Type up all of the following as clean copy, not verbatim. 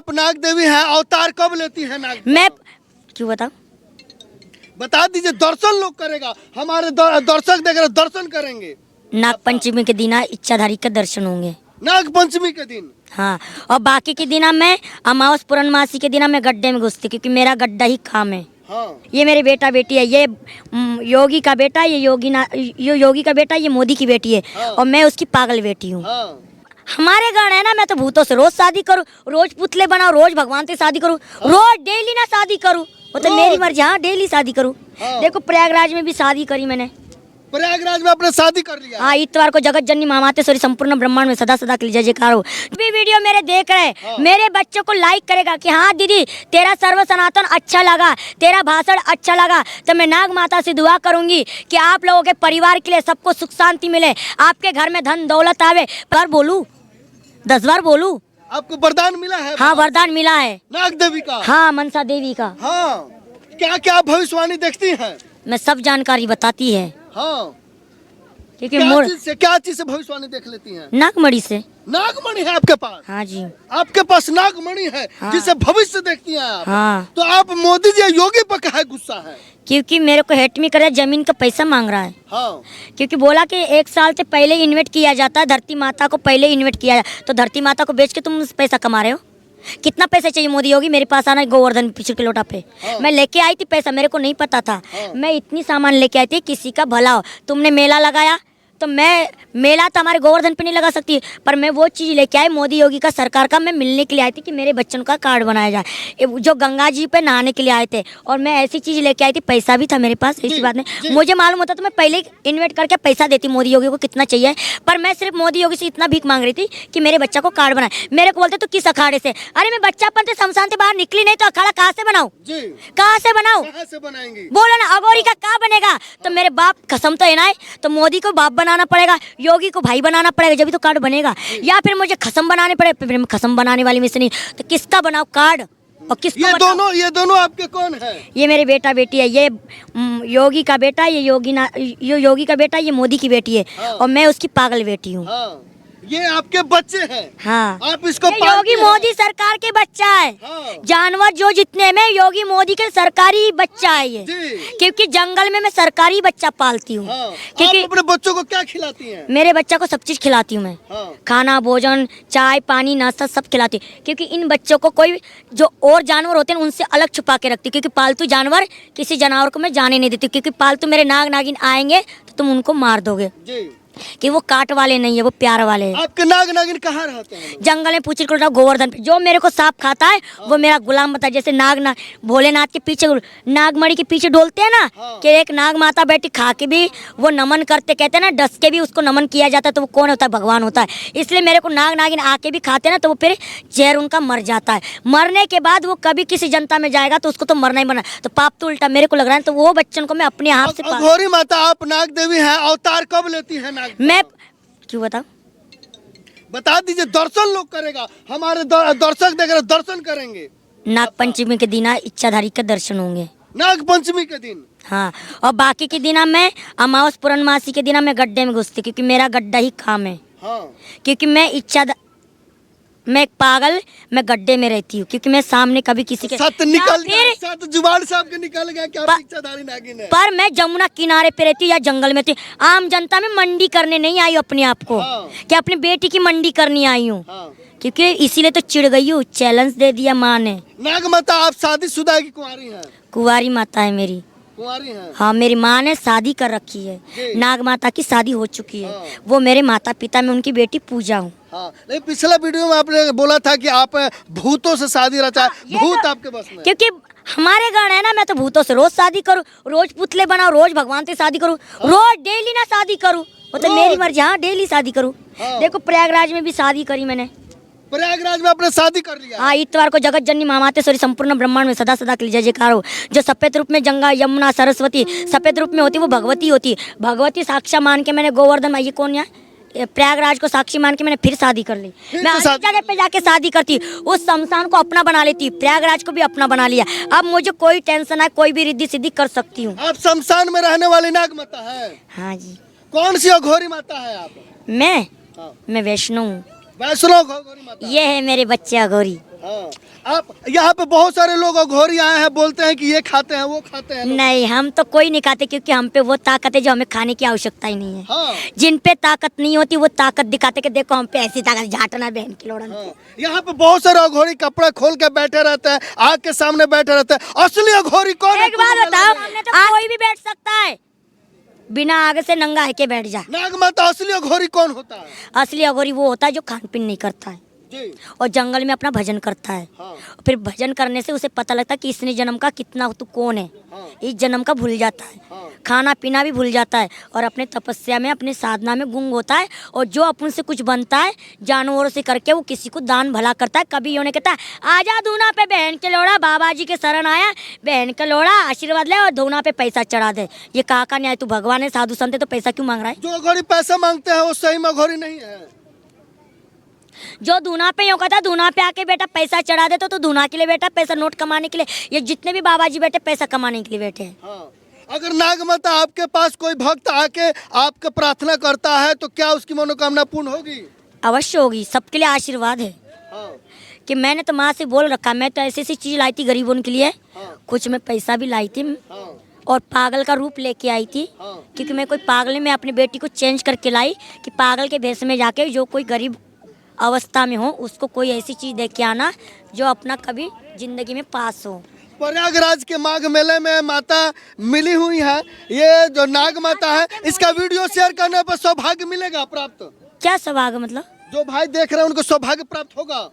आप नाग देवी हैं, अवतार कब लेती हैं नाग? मैं क्यों बताऊं? बता दीजिए, दर्शन लोग करेगा, हमारे दर्शक देख रहे, दर्शन करेंगे। नाग पंचमी के दिन इच्छाधारी के दर्शन होंगे। नाग पंचमी के दिन? हाँ, और बाकी के दिन मैं अमावस पूर्णमासी के दिन मैं गड्ढे में घुसती, क्योंकि मेरा गड्ढा ही काम है। हाँ। ये मेरे बेटा बेटी है, ये योगी का बेटा, ये योगी का बेटा, ये मोदी की बेटी है। हाँ। और मैं उसकी पागल बेटी हूँ। हाँ। हमारे गण है ना, मैं तो भूतों से रोज शादी करूँ, रोज पुतले बनाऊं, रोज भगवान से शादी करूँ, रोज डेली ना शादी करूँ, वो तो मेरी मर्जी। हाँ, डेली शादी करूँ। हाँ। देखो प्रयागराज में भी शादी करी मैंने। प्रयागराज में आपने शादी कर लिया? हाँ, इतवार को जगत जननी महामातेश्वरी संपूर्ण ब्रह्मांड में सदा सदा के लिए जय जयकार हो। भी वीडियो मेरे देख रहे मेरे बच्चों को लाइक करेगा कि हाँ दीदी तेरा सर्व सनातन अच्छा लगा, तेरा भाषण अच्छा लगा, तो मैं नाग माता से दुआ करूंगी कि आप लोगों के परिवार के लिए सबको सुख शांति मिले, आपके घर में धन दौलत आवे। पर बोलू 10 बार बोलू? आपको वरदान मिला है? हाँ, वरदान मिला है नाग देवी का? हाँ, मनसा देवी का। हाँ। क्या क्या भविष्यवाणी देखती हैं? मैं सब जानकारी बताती है। हाँ। क्योंकि क्या चीज से भविष्यवाणी देख लेती हैं? नागमणि से। नागमणि है आपके पास? हाँ जी। आपके पास नागमणि है? हाँ। जिससे भविष्य देखती हैं आप? हाँ। तो आप मोदी जी योगी पर काहे गुस्सा है? क्योंकि मेरे को हेट में करे, जमीन का पैसा मांग रहा है। हाँ। क्योंकि बोला कि 1 साल से पहले इन्वेस्ट किया जाता है, धरती माता को पहले इन्वेस्ट किया जाता, तो धरती माता को बेच के तुम पैसा कमा रहे हो। कितना पैसा चाहिए मोदी योगी? मेरे पास आना गोवर्धन पिछड़ के लोटा पे। हाँ। मैं लेके आई थी पैसा, मेरे को नहीं पता था। हाँ। मैं इतनी सामान लेके आई थी, किसी का भला हो। तुमने मेला लगाया तो मैं मेला तो हमारे गोवर्धन पे नहीं लगा सकती, पर मैं वो चीज़ लेके आई मोदी योगी का, सरकार का, मैं मिलने के लिए आई थी कि मेरे बच्चों का कार्ड बनाया जाए, जो गंगा जी पे नहाने के लिए आए थे। और मैं ऐसी चीज़ लेके आई थी, पैसा भी था मेरे पास, ऐसी बात नहीं। मुझे मालूम होता तो मैं पहले ही इन्वेस्ट करके पैसा देती मोदी योगी को कितना चाहिए, पर मैं सिर्फ मोदी योगी से इतना भीख मांग रही थी कि मेरे बच्चा को कार्ड बनाए। मेरे को बोलते तो किस अखाड़े से? अरे मैं बच्चापन से शमशान से बाहर निकली नहीं, तो अखाड़ा कहाँ से बनाऊँ? कहाँ से बनाऊँ? कहाँ से बनाएंगी? बोलो ना, अगोरी का क्या बनेगा? तो मेरे बाप कसम तो है ना, तो मोदी को बाप बनाना पड़ेगा, योगी को भाई बनाना पड़ेगा, जब भी तो कार्ड बनेगा। या फिर मुझे खसम बनाने पड़े, फिर मैं खसम बनाने वाली में से नहीं, तो किसका बनाओ कार्ड और किसको? ये दोनों आपके कौन है? ये मेरे बेटा बेटी है, ये योगी का बेटा, ये योगी का बेटा, ये मोदी की बेटी है। हाँ। और मैं उसकी पागल बेटी हूँ। हाँ। ये आपके बच्चे हैं? हाँ। आप इसको ये योगी मोदी सरकार के बच्चा है। हाँ। जानवर जो जितने में योगी मोदी के सरकारी बच्चा है ये। जी। क्योंकि जंगल में मैं सरकारी बच्चा पालती हूँ। हाँ। क्योंकि आप अपने बच्चों को क्या खिलाती हैं? मेरे बच्चा को सब चीज खिलाती हूँ मैं। हाँ। खाना, भोजन, चाय, पानी, नाश्ता सब खिलाती हूँ। क्योंकि इन बच्चों को कोई जो और जानवर होते हैं उनसे अलग छुपा के रखती हूँ। क्योंकि पालतू जानवर किसी जानवर को मैं जाने नहीं देती, क्योंकि पालतू मेरे नाग नागिन आएंगे तो तुम उनको मार दोगे। जी। कि वो काट वाले नहीं है, वो प्यार वाले हैं। आपके नाग नागिन कहाँ रहते हैं? जंगल में पूछ कर गोवर्धन पे। जो मेरे को सांप खाता है वो मेरा गुलाम बता। जैसे भोलेनाथ के पीछे, नागमणि के पीछे डोलते हैं ना, हाँ। कि एक नाग माता बैठी खा के भी वो नमन करते, कहते हैं ना डस के भी उसको नमन किया जाता है, तो वो कौन होता है? भगवान होता है। इसलिए मेरे को नाग नागिन आके भी खाते हैं ना, तो वो फिर जहर उनका मर जाता है। मरने के बाद वो कभी किसी जनता में जाएगा तो उसको तो मरना ही मरना, तो पाप तो उल्टा मेरे को लग रहा है। तो वो बच्चन को मैं अपने हाथ से अघोरी माता, आप नाग देवी हैं, अवतार कब लेती है नाग? मैं क्यों बताऊं? बता दीजिए, दर्शन लोग करेगा, हमारे दर्शक देख रहे, दर्शन करेंगे। नाग पंचमी के दिन इच्छाधारी के दर्शन होंगे। नाग पंचमी के दिन? हाँ, और बाकी के दिन मैं अमावस पूर्णमासी के दिन मैं गड्ढे में घुसती, क्योंकि मेरा गड्ढा ही काम है। हाँ। क्योंकि मैं एक पागल, मैं गड्ढे में रहती हूँ, क्योंकि मैं सामने कभी किसी के सत निकल गया, सत जुबान से आपके निकल गया क्या? इच्छाधारी नागिन है। पर मैं जमुना किनारे पे रहती हूँ या जंगल में थी। आम जनता में मंडी करने नहीं आई हूँ अपने आप को। हाँ। कि अपनी बेटी की मंडी करनी आई हूँ। हाँ। क्योंकि इसीलिए तो चिढ़ गई हूँ, चैलेंज दे दिया माँ ने। नाग माता, आप शादीशुदा है कि कुंवारी हैं? कुंवारी माता है मेरी। कुंवारी हैं? हाँ, मेरी माँ ने शादी कर रखी है। जी। नाग माता की शादी हो चुकी है। हाँ। वो मेरे माता पिता, मैं उनकी बेटी पूजा हूँ। हाँ। नहीं, पिछला वीडियो में आपने बोला था कि आप भूतों से शादी रचा है। भूत आपके बस में? क्योंकि हमारे गण है ना, मैं तो भूतों से रोज शादी करूँ, रोज पुतले बनाऊं, रोज भगवान से शादी करूँ, रोज डेली ना शादी करूँ, वो तो मेरी मर्जी। हाँ, डेली शादी करूँ। हाँ। देखो प्रयागराज में भी शादी करी मैंने। प्रयागराज में आपने शादी कर लिया? हाँ, इतवार को जगत जननी महामातेश्वरी संपूर्ण ब्रह्मांड में सदा सदा के लिए जय जयकार हो। जो सफेद रूप में गंगा यमुना सरस्वती सफेद रूप में होती वो भगवती होती। भगवती साक्षा मान के मैंने गोवर्धन, ये कौन है, प्रयागराज को साक्षी मान के मैंने फिर शादी कर ली। मैं हर जगह पे जाके शादी करती, उस शमशान को अपना बना लेती, प्रयागराज को भी अपना बना लिया। अब मुझे कोई टेंशन है, कोई भी रिद्धि सिद्धि कर सकती हूँ। आप शमशान में रहने वाली नाग माता है? हाँ जी। कौन सी अघोरी माता है आप? मैं हाँ। मैं वैष्णो हूँ। वैष्णो अघोरी माता? ये है मेरे बच्चे अघोरी। हाँ। आप यहाँ पे बहुत सारे लोग अघोरी आए हैं, बोलते हैं कि ये खाते हैं वो खाते हैं लोग। नहीं, हम तो कोई नहीं खाते, क्योंकि हम पे वो ताकत है जो हमें खाने की आवश्यकता ही नहीं है। हाँ, जिन पे ताकत नहीं होती वो ताकत दिखाते कि देखो हम पे ऐसी ताकत, झाटना बहन की लोड़ा। हाँ। यहाँ पे बहुत सारे अघोरी कपड़ा खोल के बैठे रहते हैं, आग के सामने बैठे रहते हैं। असली अघोरी कौन है? एक बात बताओ, सामने तो कोई भी बैठ सकता है, बिना आग से नंगा है के बैठ जा। नागमाता असली अघोरी कौन होता है? असली अघोरी वो होता है जो खान पीन नहीं करता है जी। और जंगल में अपना भजन करता है। हाँ, फिर भजन करने से उसे पता लगता है कि इसने जन्म का कितना तू कौन है। हाँ, इस जन्म का भूल जाता है, हाँ। खाना पीना भी भूल जाता है और अपने तपस्या में, अपने साधना में गुंग होता है। और जो अपन से कुछ बनता है जानवरों से करके वो किसी को दान भला करता है। कभी योने कहता है आजा धूना पे बहन के लोड़ा, बाबा जी के शरण आया, बहन के लोड़ा आशीर्वाद ले और धूना पे पैसा चढ़ा दे। ये कहा का न्याय? तू भगवान है, साधु संत है, तो पैसा क्यों मांग रहा है? जो अघोरी पैसा मांगते हैं वो सही में अघोरी नहीं है। जो धूना पे यूँ कहता है धूना पे आके बेटा पैसा चढ़ा दे, तो धूना के लिए बेटा, पैसा नोट कमाने के लिए। ये जितने भी बाबा जी बैठे पैसा कमाने के लिए बैठे हैं। हाँ। अगर नागमाता आपके पास कोई भक्त आके आपके प्रार्थना करता है तो क्या उसकी मनोकामना पूर्ण होगी? अवश्य होगी, सबके लिए आशीर्वाद है। हाँ, कि मैंने तो माँ से बोल रखा, मैं तो ऐसी ऐसी चीज़ लाई थी गरीबों के लिए। हाँ, कुछ मैं पैसा भी लाई थी हाँ, और पागल का रूप लेके आई थी। हाँ। क्योंकि मैं कोई पागल में अपनी बेटी को चेंज करके लाई कि पागल के भेष में जाके जो कोई गरीब अवस्था में हो उसको कोई ऐसी चीज़ दे के आना जो अपना कभी जिंदगी में पास हो। प्रयागराज के माघ मेले में माता मिली हुई है। ये जो नाग माता है, इसका वीडियो शेयर करने पर सौभाग्य मिलेगा प्राप्त। क्या सौभाग्य मतलब? जो भाई देख रहे हैं उनको सौभाग्य प्राप्त होगा।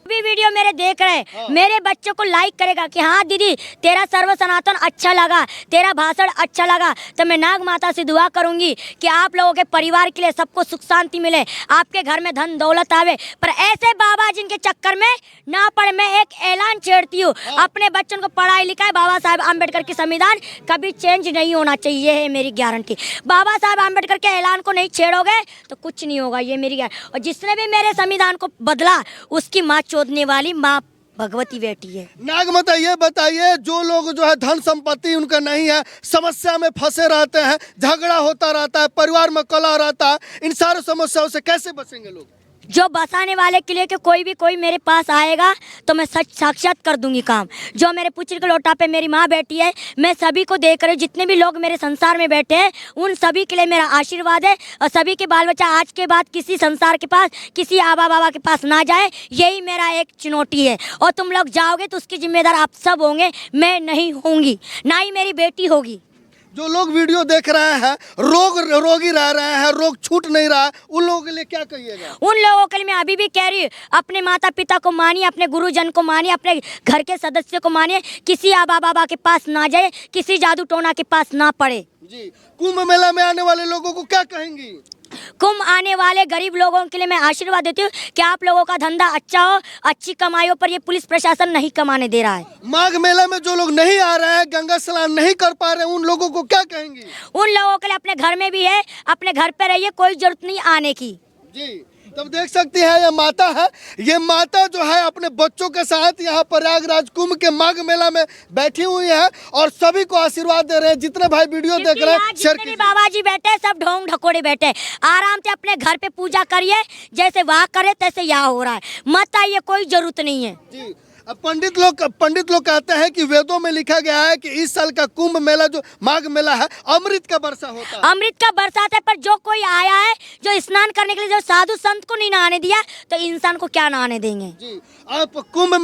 भी वीडियो मेरे देख रहे हाँ। मेरे बच्चों को लाइक करेगा कि हाँ दीदी तेरा सर्व सनातन अच्छा लगा, तेरा भाषण अच्छा लगा, तो मैं नाग माता से दुआ करूंगी कि आप लोगों के परिवार के लिए सबको सुख शांति मिले, आपके घर में धन दौलत आवे। पर ऐसे बाबा जिनके चक्कर में ना पड़े। मैं एक ऐलान छेड़ती हूँ, अपने बच्चों को पढ़ाई लिखाई, बाबा साहब आम्बेडकर की संविधान कभी चेंज नहीं होना चाहिए, है मेरी गारंटी। बाबा साहब आम्बेडकर के ऐलान को नहीं छेड़ोगे तो कुछ नहीं होगा, ये मेरी गारंटी। और जिसने भी मेरे संविधान को बदला उसकी माँ चोदने वाली माँ भगवती बेटी है। नागमाता ये बताइए, जो लोग जो है धन संपत्ति उनका नहीं है, समस्या में फंसे रहते हैं, झगड़ा होता रहता है, परिवार में कलह रहता है, इन सारी समस्याओं से कैसे बचेंगे लोग? जो बसाने वाले के लिए कि कोई मेरे पास आएगा तो मैं सच साक्षात कर दूंगी काम। जो मेरे पुत्र के लोटा पे मेरी माँ बैठी है, मैं सभी को देख रही हूँ, जितने भी लोग मेरे संसार में बैठे हैं उन सभी के लिए मेरा आशीर्वाद है। और सभी के बाल बच्चा आज के बाद किसी संसार के पास, किसी आबा बाबा के पास ना जाए, यही मेरा एक चुनौती है। और तुम लोग जाओगे तो उसकी जिम्मेदार आप सब होंगे, मैं नहीं होंगी, ना ही मेरी बेटी होगी। जो लोग वीडियो देख रहे हैं रोगी रह रहे हैं, रोग छूट नहीं रहा है, उन लोगों के लिए क्या कहिएगा? उन लोगों के लिए मैं अभी भी कह रही हूँ, अपने माता पिता को मानिए, अपने गुरुजन को मानिए, अपने घर के सदस्य को मानिए, किसी आबा बाबा के पास ना जाए, किसी जादू टोना के पास ना पड़े। जी। कुंभ मेला में आने वाले लोगों को क्या कहेंगी? कुंभ आने वाले गरीब लोगों के लिए मैं आशीर्वाद देती हूँ कि आप लोगों का धंधा अच्छा हो, अच्छी कमाई हो, पर ये पुलिस प्रशासन नहीं कमाने दे रहा है। माघ मेला में जो लोग नहीं आ रहे हैं, गंगा स्नान नहीं कर पा रहे हैं, उन लोगों को क्या कहेंगी? उन लोगों के लिए अपने घर में भी है, अपने घर पे रहिए, कोई जरूरत नहीं आने की। जी। तब देख सकती है ये माता है, ये माता जो है अपने बच्चों के साथ यहाँ प्रयागराज कुंभ के माघ मेला में बैठी हुई है और सभी को आशीर्वाद दे रहे हैं। जितने भाई वीडियो देख रहे हैं शेयर कीजिए। बाबा जी बैठे सब ढोंग ढकोड़े बैठे, आराम से अपने घर पे पूजा करिए, जैसे वहाँ करे तैसे यहाँ हो रहा है, मत आइए, कोई जरूरत नहीं है। जी। अब पंडित लोग कहते हैं कि वेदों में लिखा गया है कि इस साल का कुंभ मेला जो माघ मेला है अमृत का वर्षा होता है। अमृत का बरसात है, पर जो कोई आया है, जो स्नान करने के लिए, जो साधु संत को नहीं नहाने दिया तो इंसान को क्या नहाने देंगे? जी। आप कुंभ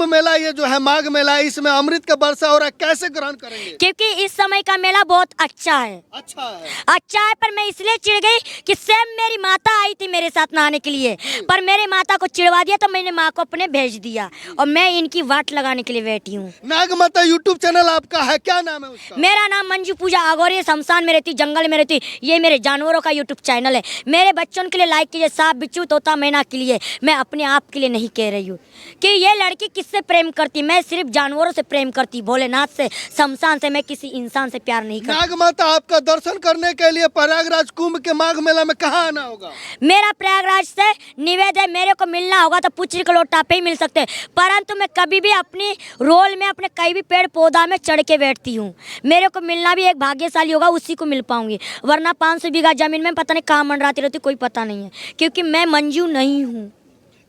मेला ये जो है माघ मेला है, इसमें अमृत का वर्षा हो रहा है, कैसे ग्रहण करेंगे? क्योंकि इस समय का मेला बहुत अच्छा है। अच्छा है, पर मैं इसलिए चिढ़ गई कि सेम मेरी माता आई थी मेरे साथ नहाने के लिए, पर मेरे माता को चिढ़वा दिया तो मैंने माँ को अपने भेज दिया और मैं इनकी वाट लगाने के लिए बैठी हूँ। नाग माता यूट्यूब चैनल आपका है, क्या नाम है उसका? मेरा नाम मंजू पूजा अघोरी, शमशान में रहती, जंगल में रहती, ये मेरे जानवरों का यूट्यूब चैनल है। मेरे बच्चों के लिए लाइक कीजिए, सांप बिच्छू तोता मैना के लिए, मैं अपने आप के लिए नहीं कह रही हूँ कि ये लड़की किससे प्रेम करती। मैं सिर्फ जानवरों से प्रेम करती, भोलेनाथ से, शमशान से। मैं किसी इंसान से प्यार नहीं करती। नाग माता आपका दर्शन करने के लिए प्रयागराज कुंभ के माघ मेला में कहाँ आना होगा? मेरा प्रयागराज से निवेदन है, मेरे को मिलना होगा तो पुचरी के लोटा पे ही मिल सकते हैं, परंतु मैं कभी भी अपनी रोल में अपने कहीं भी पेड़ पौधा में चढ़ के बैठती हूँ। मेरे को मिलना भी एक भाग्यशाली होगा, उसी को मिल पाऊंगी, वरना 500 बीघा जमीन में पता नहीं कहाँ मंडराती रहती, कोई पता नहीं है, क्योंकि मैं मंजू नहीं हूँ।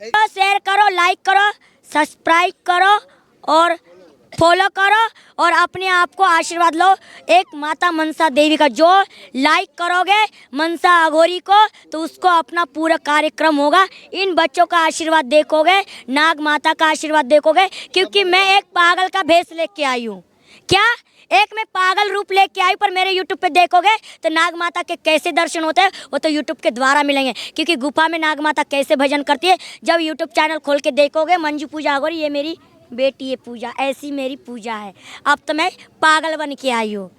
तो शेयर करो, लाइक करो, सब्सक्राइब करो और फॉलो करो और अपने आप को आशीर्वाद लो एक माता मनसा देवी का। जो लाइक करोगे मनसा अघोरी को तो उसको अपना पूरा कार्यक्रम होगा। इन बच्चों का आशीर्वाद देखोगे, नाग माता का आशीर्वाद देखोगे, क्योंकि मैं एक पागल का भेष लेके आई हूँ। क्या एक मैं पागल रूप लेके आई, पर मेरे यूट्यूब पे देखोगे तो नाग माता के कैसे दर्शन होते हैं वो तो यूट्यूब के द्वारा मिलेंगे, क्योंकि गुफा में नाग माता कैसे भजन करती है जब यूट्यूब चैनल खोल के देखोगे। मंजू पूजा अघोरी, ये मेरी बेटी है पूजा, ऐसी मेरी पूजा है। अब तो मैं पागल बन के आई हूँ।